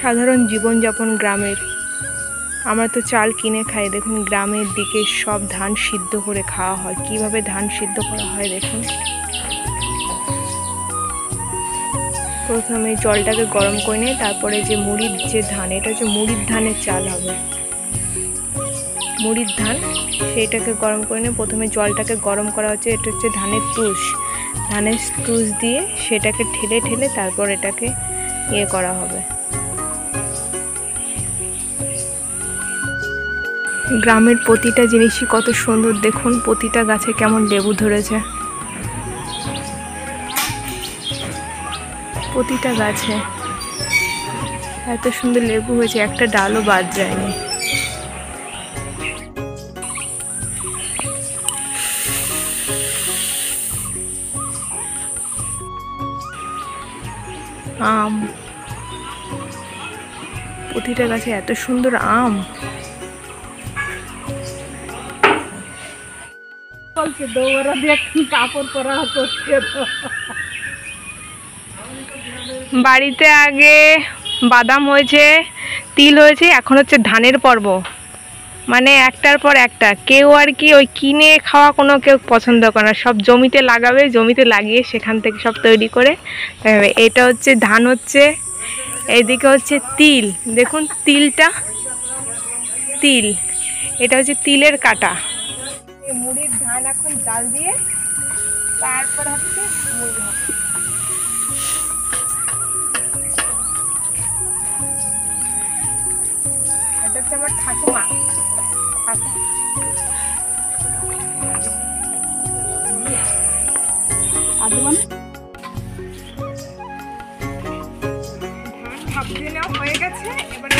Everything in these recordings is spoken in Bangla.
সাধারণ জীবনযাপন গ্রামের। আমরা তো চাল কিনে খাই, দেখুন গ্রামের দিকে সব ধান সিদ্ধ করে খাওয়া হয়। কিভাবে ধান সিদ্ধ করা হয় দেখুন। প্রথমে জলটাকে গরম করে নিয়ে তারপরে যে মুড়ির যে ধান, এটা হচ্ছে মুড়ির ধানের চাল হবে, মুড়ির ধান, সেইটাকে গরম করে নিয়ে প্রথমে জলটাকে গরম করা হচ্ছে। এটা হচ্ছে ধানের তুষ, ধানের তুষ দিয়ে সেটাকে ঠেলে ঠেলে তারপর এটাকে ইয়ে করা হবে। গ্রামের প্রতিটা জিনিসই কত সুন্দর, দেখুন প্রতিটা গাছে কেমন লেবু ধরেছে, প্রতিটা গাছে এত সুন্দর লেবু হয়েছে, একটা ডালও বাদ যায়নি। আম, প্রতিটা গাছে এত সুন্দর আম। বাড়িতে আগে বাদাম হয়েছে, তিল হয়েছে, এখন হচ্ছে ধানের পর্ব। মানে একটার পর একটা, কেউ আর কি ওই কিনে খাওয়া কোনো কেউ পছন্দ করে না, সব জমিতে লাগাবে, জমিতে লাগিয়ে সেখান থেকে সব তৈরি করে। এটা হচ্ছে ধান হচ্ছে, এইদিকে হচ্ছে তিল, দেখুন তিলটা, তিল, এটা হচ্ছে তিলের কাটা। মুড়ির ধান এখন জাল দিয়ে তারপর হচ্ছে মুড়ি হবে। এটা হচ্ছে আমার ঠাকুমা। ধান ভাপ দিয়ে নেওয়া হয়ে গেছে, এবার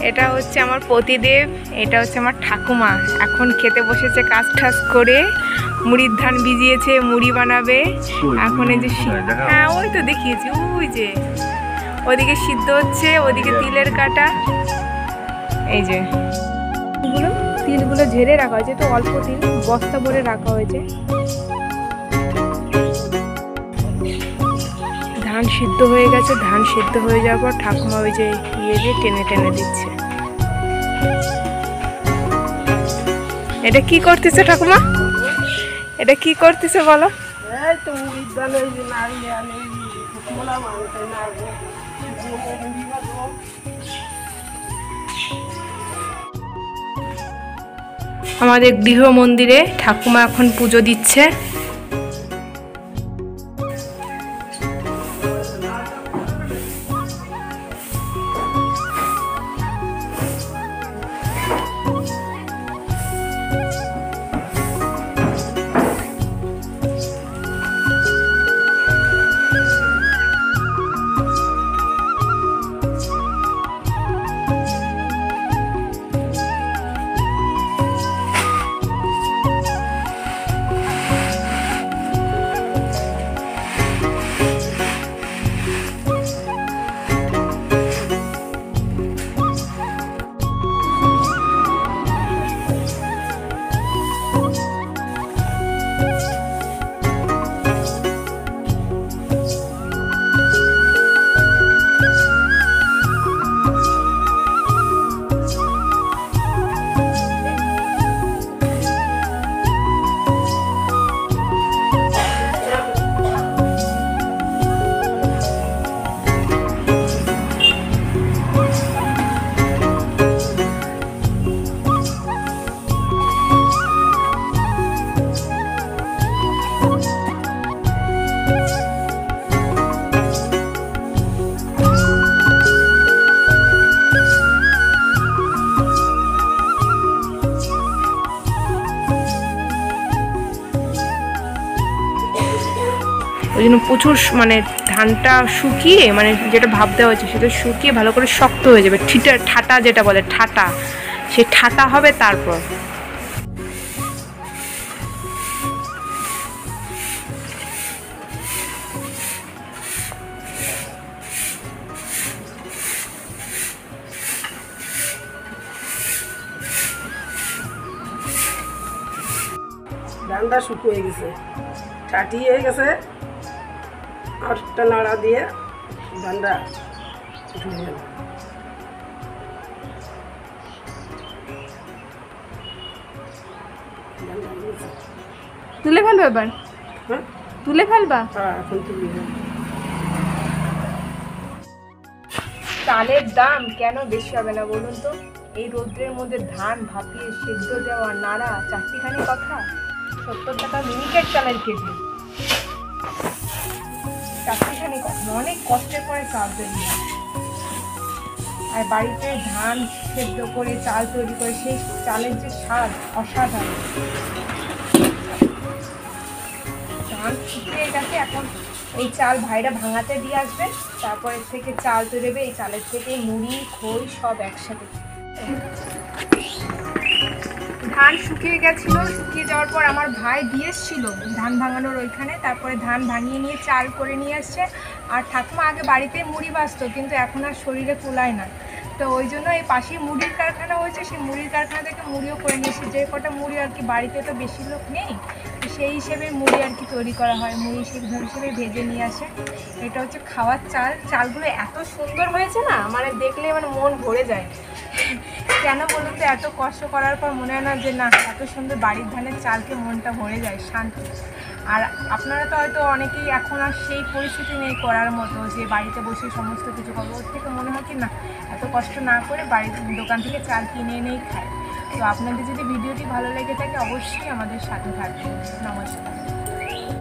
এটা হচ্ছে আমার পতিদেব, এটা হচ্ছে আমার ঠাকুমা। এখন খেতে বসেছে কাজ ঠাস করে, মুড়ির ধান ভিজিয়েছে, মুড়ি বানাবে। এখন এই যে, হ্যাঁ ওই তো দেখিয়েছি, ওই যে ওদিকে সিদ্ধ হচ্ছে, ওদিকে তিলের কাটা। এই যে তিলগুলো ঝেড়ে রাখা হয়েছে, তো অল্প তিল বস্তা ভরে রাখা হয়েছে। ধান সিদ্ধ হয়ে গেছে, ধান সিদ্ধ হয়ে যাওয়ার পর ঠাকুমা ওই যে ইয়ে দিয়ে টেনে টেনে দিচ্ছে। এটা কি করতেছে ঠাকুমা, এটা কি করতেছে বলো? আমাদের গৃহ মন্দিরে ঠাকুমা এখন পুজো দিচ্ছে। ওই জন্য প্রচুর মানে ধানটা শুকিয়ে, মানে যেটা ভাপ দেওয়া হয়েছে সেটা শুকিয়ে ভালো করে শক্ত হয়ে যাবে, ঠাটা যেটা বলে ঠাটা, সে ঠাটা হবে। তারপর ধানটা শুকিয়ে গেছে। ঠাটি হয়ে গেছে, আটটা নাড়া দিয়ে ধানটা ধুয়ে গেল। তুলে ফেলবো এবার? হ্যাঁ তুলে ফেলবা? হ্যাঁ, এখন তুলে গেল। চালের দাম কেন বেশি হবে না বলুন তো? এই রোদ্রের মধ্যে ধান ভাপিয়ে সেদ্ধ দেওয়া, নাড়া, চারটিখানি কথা। 70 টাকা মিনিকেট চালের কেজি, চারটিখানি কথা, অনেক কষ্টের পরে চাল তৈরি হয়। আর বাড়িতে ধান সেদ্ধ করে চাল তৈরি করে সেই চালের যে স্বাদ অসাধারণ। ধান শুকিয়ে গেছে, এখন এই চাল ভাইরা ভাঙাতে দিয়ে আসবে, তারপরে থেকে চাল তৈরি হবে। এই চালের থেকে মুড়ি, খই সব একসাথে। ধান শুকিয়ে গেছিল, শুকিয়ে যাওয়ার পর আমার ভাই দিয়ে এসছিল ধান ভাঙানোর ওইখানে, তারপরে ধান ভাঙিয়ে নিয়ে চাল করে নিয়ে আসছে। আর ঠাকুমা আগে বাড়িতে মুড়ি ভাজতো, কিন্তু এখন আর শরীরে কুলায় না, তো ওই জন্য এই পাশেই মুড়ির কারখানা হয়েছে, সেই মুড়ির কারখানা থেকে মুড়িও করে নিয়ে এসেছে। যে কটা মুড়ি আর কি, বাড়িতে তো বেশি লোক নেই, সেই হিসেবে মুড়ি আর কি তৈরি করা হয়, মুড়ি হিসেবে ভেজে নিয়ে আসে। এটা হচ্ছে খাওয়ার চাল। চালগুলো এত সুন্দর হয়েছে না, মানে দেখলে মানে মন ভরে যায়। কেন বলুন তো, এত কষ্ট করার পর মনে হয় না যে না, এত সুন্দর বাড়ির ধানের চালকে মনটা ভরে যায়, শান্তি। আর আপনারা তো হয়তো অনেকেই এখন আর সেই পরিস্থিতি নেই করার মতো যে বাড়িতে বসে সমস্ত কিছু করবো, ওর থেকে মনে হয় কি না, এত কষ্ট না করে বাড়ির দোকান থেকে চাল কিনে এনেই খায়। তো আপনাদের যদি ভিডিওটি ভালো লেগে থাকে অবশ্যই আমাদের সাথে থাকবেন। নমস্কার।